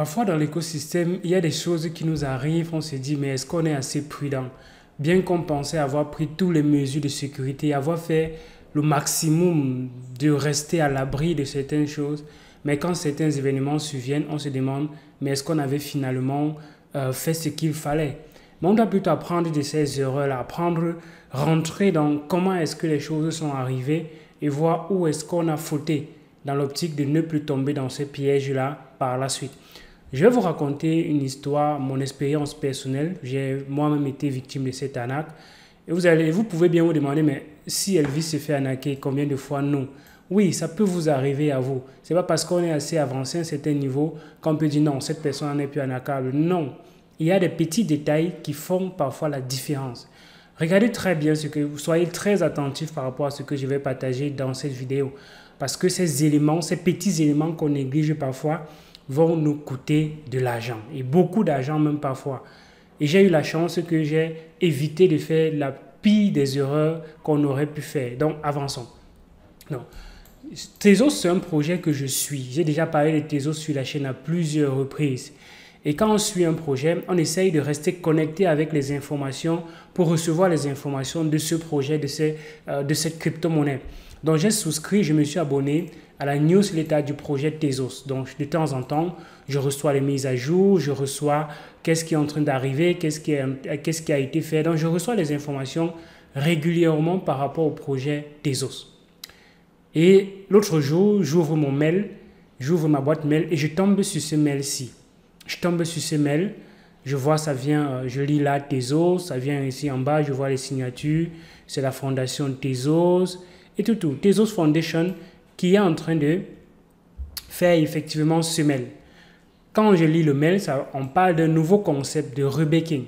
Parfois dans l'écosystème, il y a des choses qui nous arrivent, on se dit mais est-ce qu'on est assez prudent? Bien qu'on pensait avoir pris toutes les mesures de sécurité, avoir fait le maximum de rester à l'abri de certaines choses, mais quand certains événements surviennent, on se demande mais est-ce qu'on avait finalement fait ce qu'il fallait? Mais on doit plutôt apprendre de ces erreurs-là, apprendre, rentrer dans comment est-ce que les choses sont arrivées et voir où est-ce qu'on a fauté dans l'optique de ne plus tomber dans ces pièges-là par la suite. Je vais vous raconter une histoire, mon expérience personnelle. J'ai moi-même été victime de cette arnaque. Et vous pouvez bien vous demander, mais si Elvis se fait arnaquer, combien de fois non? Oui, ça peut vous arriver à vous. Ce n'est pas parce qu'on est assez avancé à un certain niveau qu'on peut dire non, cette personne n'est plus arnaquable. Non, il y a des petits détails qui font parfois la différence. Regardez très bien soyez très attentifs par rapport à ce que je vais partager dans cette vidéo. Parce que ces éléments, ces petits éléments qu'on néglige parfois, vont nous coûter de l'argent, et beaucoup d'argent même parfois. Et j'ai eu la chance que j'ai évité de faire la pire des erreurs qu'on aurait pu faire. Donc, avançons. Donc, Tezos, c'est un projet que je suis. J'ai déjà parlé de Tezos sur la chaîne à plusieurs reprises. Et quand on suit un projet, on essaye de rester connecté avec les informations pour recevoir les informations de ce projet, de cette crypto-monnaie. Donc, j'ai souscrit, je me suis abonné à la newsletter du projet Tezos. Donc, de temps en temps, je reçois les mises à jour, je reçois qu'est-ce qui est en train d'arriver, qu'est-ce qui a été fait. Donc, je reçois les informations régulièrement par rapport au projet Tezos. Et l'autre jour, j'ouvre mon mail, j'ouvre ma boîte mail et je tombe sur ce mail-ci. Je tombe sur ce mail, je vois ça vient, je lis là Tezos, ça vient ici en bas, je vois les signatures, c'est la fondation Tezos et tout. Tezos Foundation qui est en train de faire effectivement ce mail. Quand je lis le mail, on parle d'un nouveau concept de rebaking.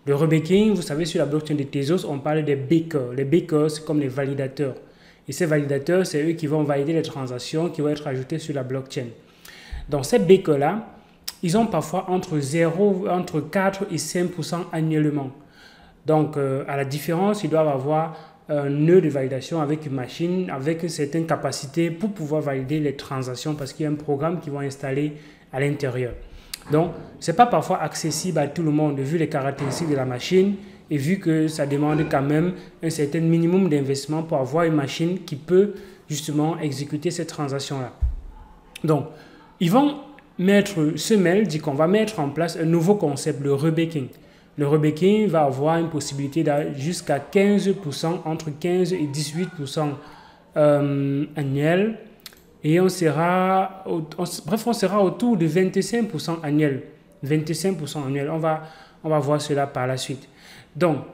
Le rebaking, vous savez, sur la blockchain de Tezos, on parle des bakers. Les bakers, c'est comme les validateurs. Et ces validateurs, c'est eux qui vont valider les transactions qui vont être ajoutées sur la blockchain. Donc, ces bakers-là, ils ont parfois entre 4 et 5% annuellement. Donc, à la différence, ils doivent avoir un nœud de validation avec une machine, avec une certaine capacité pour pouvoir valider les transactions parce qu'il y a un programme qu'ils vont installer à l'intérieur. Donc, ce n'est pas parfois accessible à tout le monde vu les caractéristiques de la machine et vu que ça demande quand même un certain minimum d'investissement pour avoir une machine qui peut justement exécuter ces transactions-là. Donc, ils vont mettre, ce mail dit qu'on va mettre en place un nouveau concept, le rebaking. Le rebaking va avoir une possibilité jusqu'à 15%, entre 15 et 18% annuel. Et on sera autour de 25% annuel. 25% annuel. On va voir cela par la suite. Donc,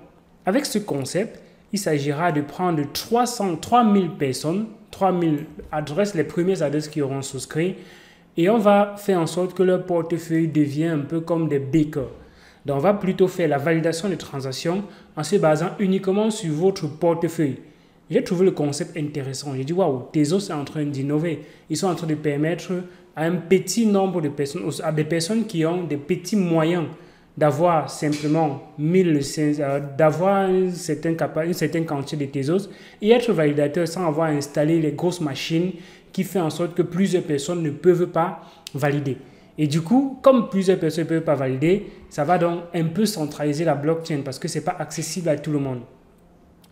avec ce concept, il s'agira de prendre 3000 personnes, 3000 adresses, les premières adresses qui auront souscrit, et on va faire en sorte que leur portefeuille devienne un peu comme des bakers. Donc, on va plutôt faire la validation des transactions en se basant uniquement sur votre portefeuille. J'ai trouvé le concept intéressant. J'ai dit, waouh, Tezos est en train d'innover. Ils sont en train de permettre à un petit nombre de personnes, à des personnes qui ont des petits moyens, d'avoir simplement d'avoir une certaine quantité de Tezos et être validateur sans avoir installé les grosses machines qui fait en sorte que plusieurs personnes ne peuvent pas valider. Et du coup, comme plusieurs personnes ne peuvent pas valider, ça va donc un peu centraliser la blockchain parce que ce n'est pas accessible à tout le monde.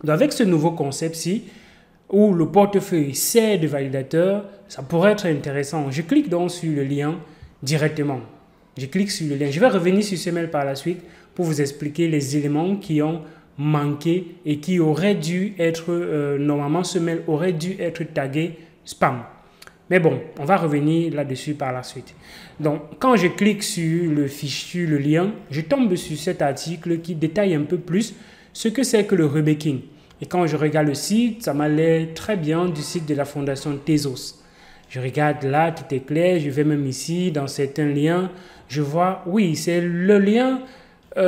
Donc avec ce nouveau concept-ci, où le portefeuille sert de validateur, ça pourrait être intéressant. Je clique donc sur le lien directement. Je clique sur le lien. Je vais revenir sur ce mail par la suite pour vous expliquer les éléments qui ont manqué et qui auraient dû être, normalement ce mail aurait dû être tagué spam. Mais bon, on va revenir là-dessus par la suite. Donc, quand je clique sur le fichier, le lien, je tombe sur cet article qui détaille un peu plus ce que c'est que le rebaking. Et quand je regarde le site, ça m'a l'air très bien du site de la fondation Tezos. Je regarde là, tout est clair. Je vais même ici, dans certains liens, je vois, oui, c'est le lien,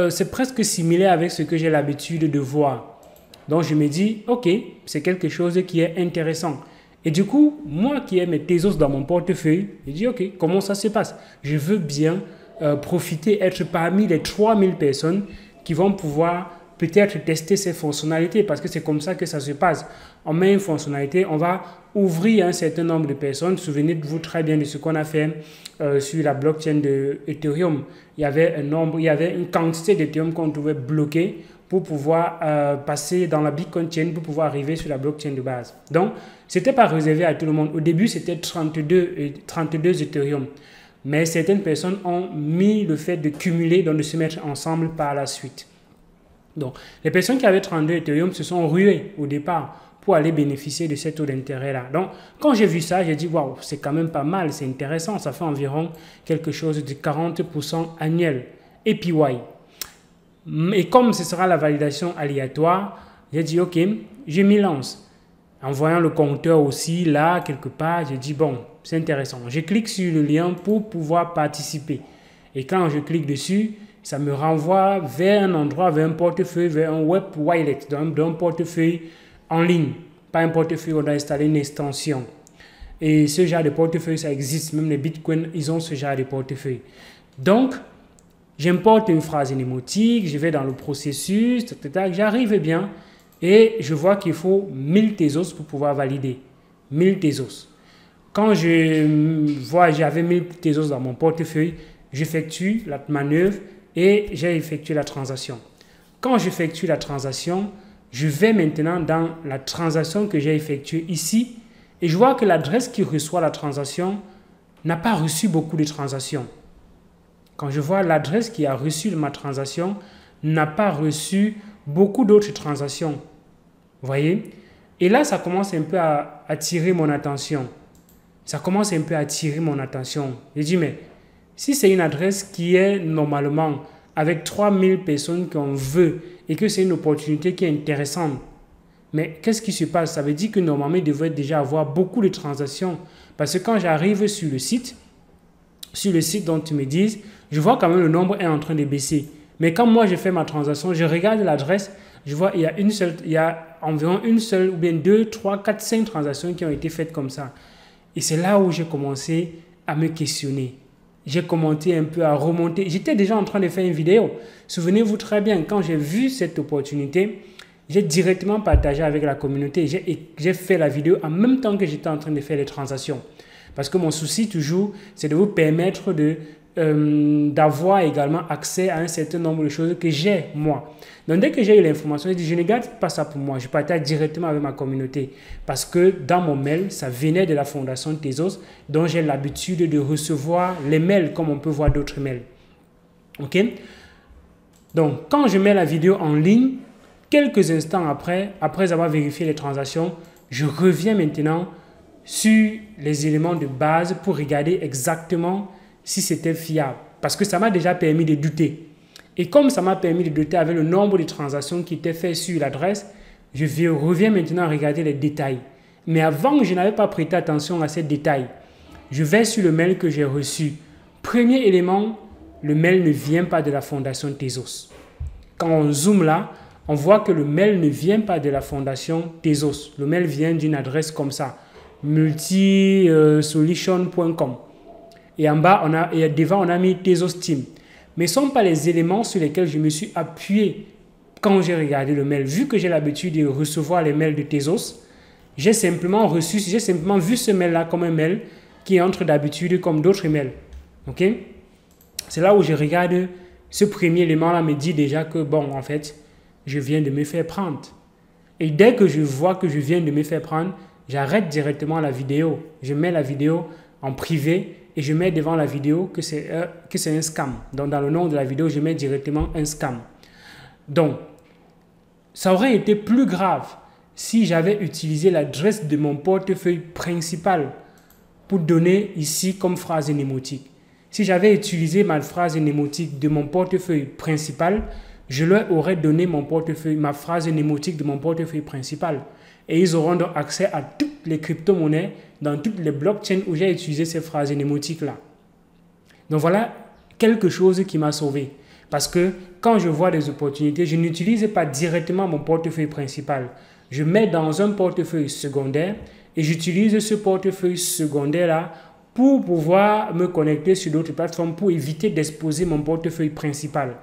c'est presque similaire avec ce que j'ai l'habitude de voir. Donc, je me dis, ok, c'est quelque chose qui est intéressant. Et du coup, moi qui ai mes Tezos dans mon portefeuille, je dis, ok, comment ça se passe? Je veux bien profiter, être parmi les 3000 personnes qui vont pouvoir peut-être tester ces fonctionnalités parce que c'est comme ça que ça se passe. On met une fonctionnalité, on va ouvrir un certain nombre de personnes. Souvenez-vous très bien de ce qu'on a fait sur la blockchain de Ethereum. Il y avait une quantité d'Ethereum qu'on devait bloquer pour pouvoir passer dans la Bitcoin Chain pour pouvoir arriver sur la blockchain de base. Donc, ce n'était pas réservé à tout le monde. Au début, c'était 32 Ethereum. Mais certaines personnes ont mis le fait de cumuler, donc de se mettre ensemble par la suite. Donc, les personnes qui avaient 32 Ethereum se sont ruées au départ pour aller bénéficier de ces taux d'intérêt-là. Donc, quand j'ai vu ça, j'ai dit, waouh, c'est quand même pas mal, c'est intéressant. Ça fait environ quelque chose de 40% annuel, APY. Et comme ce sera la validation aléatoire, j'ai dit, ok, je m'y lance. En voyant le compteur aussi là, quelque part, j'ai dit, bon, c'est intéressant. Je clique sur le lien pour pouvoir participer. Et quand je clique dessus, ça me renvoie vers un endroit, vers un portefeuille, vers un web wallet, d'un portefeuille en ligne. Pas un portefeuille où on a installé une extension. Et ce genre de portefeuille, ça existe. Même les bitcoins, ils ont ce genre de portefeuille. Donc, j'importe une phrase mnémotique, je vais dans le processus, j'arrive bien et je vois qu'il faut 1000 Tezos pour pouvoir valider. 1000 Tezos. Quand je vois j'avais 1000 Tezos dans mon portefeuille, j'effectue la manœuvre et j'ai effectué la transaction. Quand j'effectue la transaction, je vais maintenant dans la transaction que j'ai effectuée ici et je vois que l'adresse qui reçoit la transaction n'a pas reçu beaucoup de transactions. Quand je vois l'adresse qui a reçu ma transaction n'a pas reçu beaucoup d'autres transactions. Vous voyez? Et là, ça commence un peu à attirer mon attention. Ça commence un peu à attirer mon attention. Je dis, mais si c'est une adresse qui est normalement avec 3000 personnes qu'on veut et que c'est une opportunité qui est intéressante, mais qu'est-ce qui se passe? Ça veut dire que normalement, il devrait déjà avoir beaucoup de transactions. Parce que quand j'arrive sur le site dont tu me dis, je vois quand même le nombre est en train de baisser. Mais quand moi je fais ma transaction, je regarde l'adresse, je vois il y a environ une seule ou bien 2, 3, 4, 5 transactions qui ont été faites comme ça. Et c'est là où j'ai commencé à me questionner. J'ai commenté un peu à remonter. J'étais déjà en train de faire une vidéo. Souvenez-vous très bien, quand j'ai vu cette opportunité, j'ai directement partagé avec la communauté. J'ai fait la vidéo en même temps que j'étais en train de faire les transactions. Parce que mon souci toujours, c'est de vous permettre d'avoir également accès à un certain nombre de choses que j'ai moi. Donc dès que j'ai eu l'information, j'ai dit, je ne garde pas ça pour moi, je partage directement avec ma communauté. Parce que dans mon mail, ça venait de la fondation Tezos, dont j'ai l'habitude de recevoir les mails comme on peut voir d'autres mails. Ok? Donc quand je mets la vidéo en ligne, quelques instants après avoir vérifié les transactions, je reviens maintenant sur les éléments de base pour regarder exactement si c'était fiable. Parce que ça m'a déjà permis de douter. Et comme ça m'a permis de douter avec le nombre de transactions qui étaient faites sur l'adresse, je reviens maintenant regarder les détails. Mais avant, je n'avais pas prêté attention à ces détails. Je vais sur le mail que j'ai reçu. Premier élément, le mail ne vient pas de la fondation Tezos. Quand on zoome là, on voit que le mail ne vient pas de la fondation Tezos. Le mail vient d'une adresse comme ça, multisolution.com. Et en bas, devant, on a mis Tezos Team. Mais ce ne sont pas les éléments sur lesquels je me suis appuyé quand j'ai regardé le mail. Vu que j'ai l'habitude de recevoir les mails de Tezos, j'ai simplement vu ce mail-là comme un mail qui entre d'habitude comme d'autres mails. Ok? C'est là où je regarde ce premier élément-là me dit déjà que, bon, en fait, je viens de me faire prendre. Et dès que je vois que je viens de me faire prendre, j'arrête directement la vidéo. Je mets la vidéo en privé et je mets devant la vidéo que c'est un scam. Donc, dans le nom de la vidéo, je mets directement un scam. Donc, ça aurait été plus grave si j'avais utilisé l'adresse de mon portefeuille principal pour donner ici comme phrase mnémotique. Si j'avais utilisé ma phrase mnémotique de mon portefeuille principal, je leur aurais donné ma phrase mnémotique de mon portefeuille principal. Et ils auront donc accès à toutes les crypto-monnaies dans toutes les blockchains où j'ai utilisé ces phrases mnémotiques-là. Donc voilà quelque chose qui m'a sauvé. Parce que quand je vois des opportunités, je n'utilise pas directement mon portefeuille principal. Je mets dans un portefeuille secondaire et j'utilise ce portefeuille secondaire-là pour pouvoir me connecter sur d'autres plateformes pour éviter d'exposer mon portefeuille principal.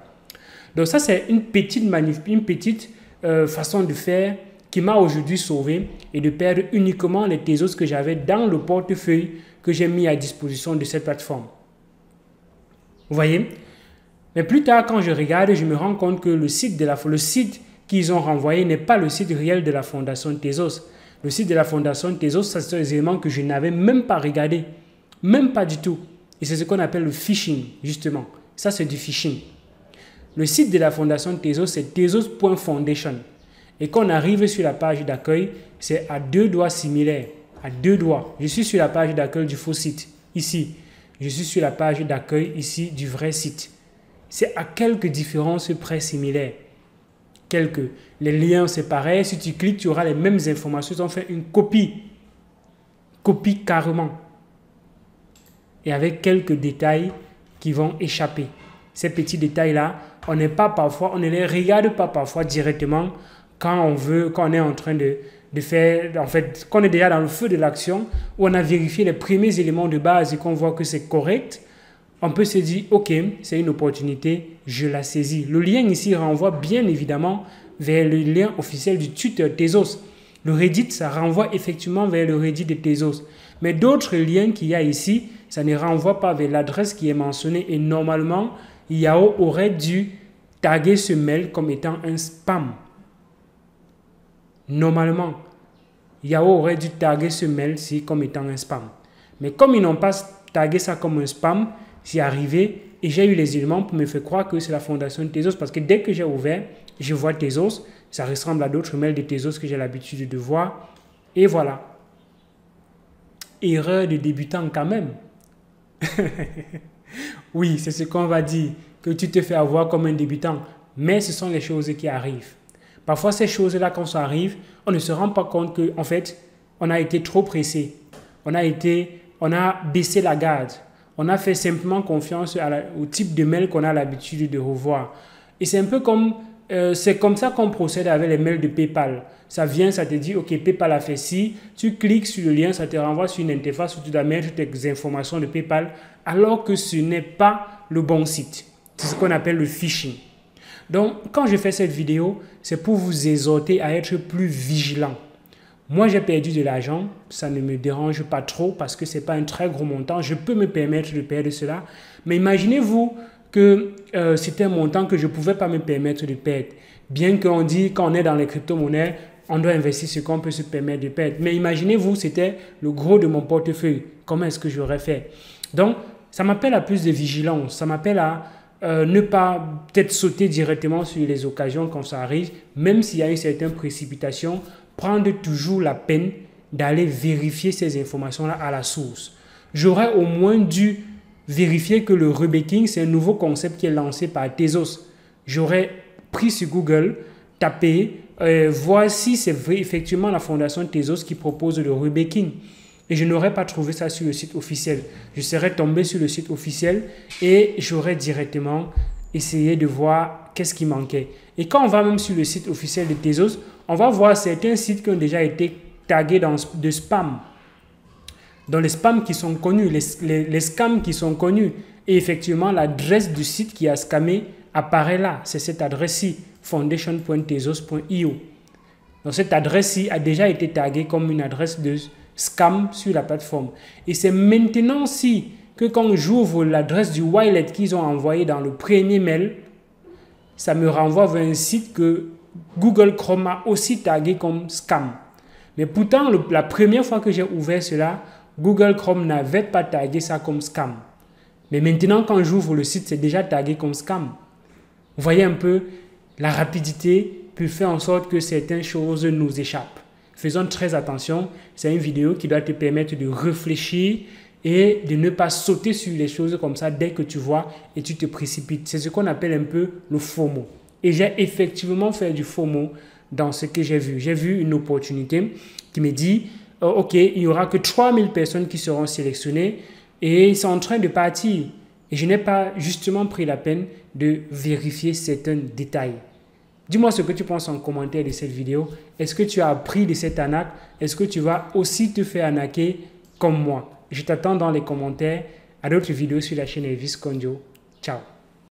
Donc ça, c'est une petite façon de faire qui m'a aujourd'hui sauvé et de perdre uniquement les Tezos que j'avais dans le portefeuille que j'ai mis à disposition de cette plateforme. Vous voyez? Mais plus tard, quand je regarde, je me rends compte que le site qu'ils ont renvoyé n'est pas le site réel de la Fondation Tezos. Le site de la Fondation Tezos, ça sont des éléments que je n'avais même pas regardé. Même pas du tout. Et c'est ce qu'on appelle le phishing, justement. Ça, c'est du phishing. Le site de la Fondation Tezos, c'est tezos.foundation. Et quand on arrive sur la page d'accueil, c'est à 2 doigts similaires. À 2 doigts. Je suis sur la page d'accueil du faux site, ici. Je suis sur la page d'accueil, ici, du vrai site. C'est à quelques différences près similaires. Quelques. Les liens, c'est pareil. Si tu cliques, tu auras les mêmes informations. Ils ont fait une copie. Copie carrément. Et avec quelques détails qui vont échapper. Ces petits détails-là, on ne les regarde pas parfois directement quand on est en train de faire, en fait, qu'on est déjà dans le feu de l'action, où on a vérifié les premiers éléments de base et qu'on voit que c'est correct, on peut se dire, ok, c'est une opportunité, je la saisis. Le lien ici renvoie bien évidemment vers le lien officiel du tuteur Tezos. Le Reddit, ça renvoie effectivement vers le Reddit de Tezos. Mais d'autres liens qu'il y a ici, ça ne renvoie pas vers l'adresse qui est mentionnée. Et normalement, Yahoo aurait dû taguer ce mail comme étant un spam. Normalement, Yahoo aurait dû taguer ce mail-ci comme étant un spam. Mais comme ils n'ont pas tagué ça comme un spam, c'est arrivé et j'ai eu les éléments pour me faire croire que c'est la Fondation Tezos. Parce que dès que j'ai ouvert, je vois Tezos. Ça ressemble à d'autres mails de Tezos que j'ai l'habitude de voir. Et voilà. Erreur de débutant quand même. Oui, c'est ce qu'on va dire, que tu te fais avoir comme un débutant. Mais ce sont les choses qui arrivent. Parfois, ces choses-là, quand ça arrive, on ne se rend pas compte qu'en fait, on a été trop pressé. On a baissé la garde. On a fait simplement confiance au type de mail qu'on a l'habitude de revoir. Et c'est un peu comme, c'est comme ça qu'on procède avec les mails de PayPal. Ça vient, ça te dit, ok, PayPal a fait ci. Tu cliques sur le lien, ça te renvoie sur une interface où tu dois mettre tes informations de PayPal, alors que ce n'est pas le bon site. C'est ce qu'on appelle le phishing. Donc, quand je fais cette vidéo, c'est pour vous exhorter à être plus vigilant. Moi, j'ai perdu de l'argent, ça ne me dérange pas trop parce que ce n'est pas un très gros montant. Je peux me permettre de perdre cela. Mais imaginez-vous que c'était un montant que je ne pouvais pas me permettre de perdre. Bien qu'on dit quand on est dans les crypto-monnaies, on doit investir ce qu'on peut se permettre de perdre. Mais imaginez-vous, c'était le gros de mon portefeuille. Comment est-ce que j'aurais fait? Donc, ça m'appelle à plus de vigilance. Ça m'appelle à ne pas peut-être sauter directement sur les occasions quand ça arrive, même s'il y a une certaine précipitation, prendre toujours la peine d'aller vérifier ces informations-là à la source. J'aurais au moins dû vérifier que le rebacking, c'est un nouveau concept qui est lancé par Tezos. J'aurais pris sur Google, tapé, voir si c'est effectivement la fondation Tezos qui propose le rebacking. Et je n'aurais pas trouvé ça sur le site officiel. Je serais tombé sur le site officiel et j'aurais directement essayé de voir qu'est-ce qui manquait. Et quand on va même sur le site officiel de Tezos, on va voir certains sites qui ont déjà été tagués de spam. Dans les spams qui sont connus, les scams qui sont connus. Et effectivement, l'adresse du site qui a scammé apparaît là. C'est cette adresse-ci, foundation.tezos.io. Donc cette adresse-ci a déjà été taguée comme une adresse de scam sur la plateforme. Et c'est maintenant-ci que quand j'ouvre l'adresse du wallet qu'ils ont envoyé dans le premier mail, ça me renvoie vers un site que Google Chrome a aussi tagué comme scam. Mais pourtant, la première fois que j'ai ouvert cela, Google Chrome n'avait pas tagué ça comme scam. Mais maintenant, quand j'ouvre le site, c'est déjà tagué comme scam. Vous voyez un peu, la rapidité peut faire en sorte que certaines choses nous échappent. Faisons très attention, c'est une vidéo qui doit te permettre de réfléchir et de ne pas sauter sur les choses comme ça dès que tu vois et tu te précipites. C'est ce qu'on appelle un peu le FOMO. Et j'ai effectivement fait du FOMO dans ce que j'ai vu. J'ai vu une opportunité qui me dit, ok, il n'y aura que 3000 personnes qui seront sélectionnées et ils sont en train de partir. Et je n'ai pas justement pris la peine de vérifier certains détails. Dis-moi ce que tu penses en commentaire de cette vidéo. Est-ce que tu as appris de cette arnaque? Est-ce que tu vas aussi te faire arnaquer comme moi? Je t'attends dans les commentaires à d'autres vidéos sur la chaîne Elvis Konjo. Ciao.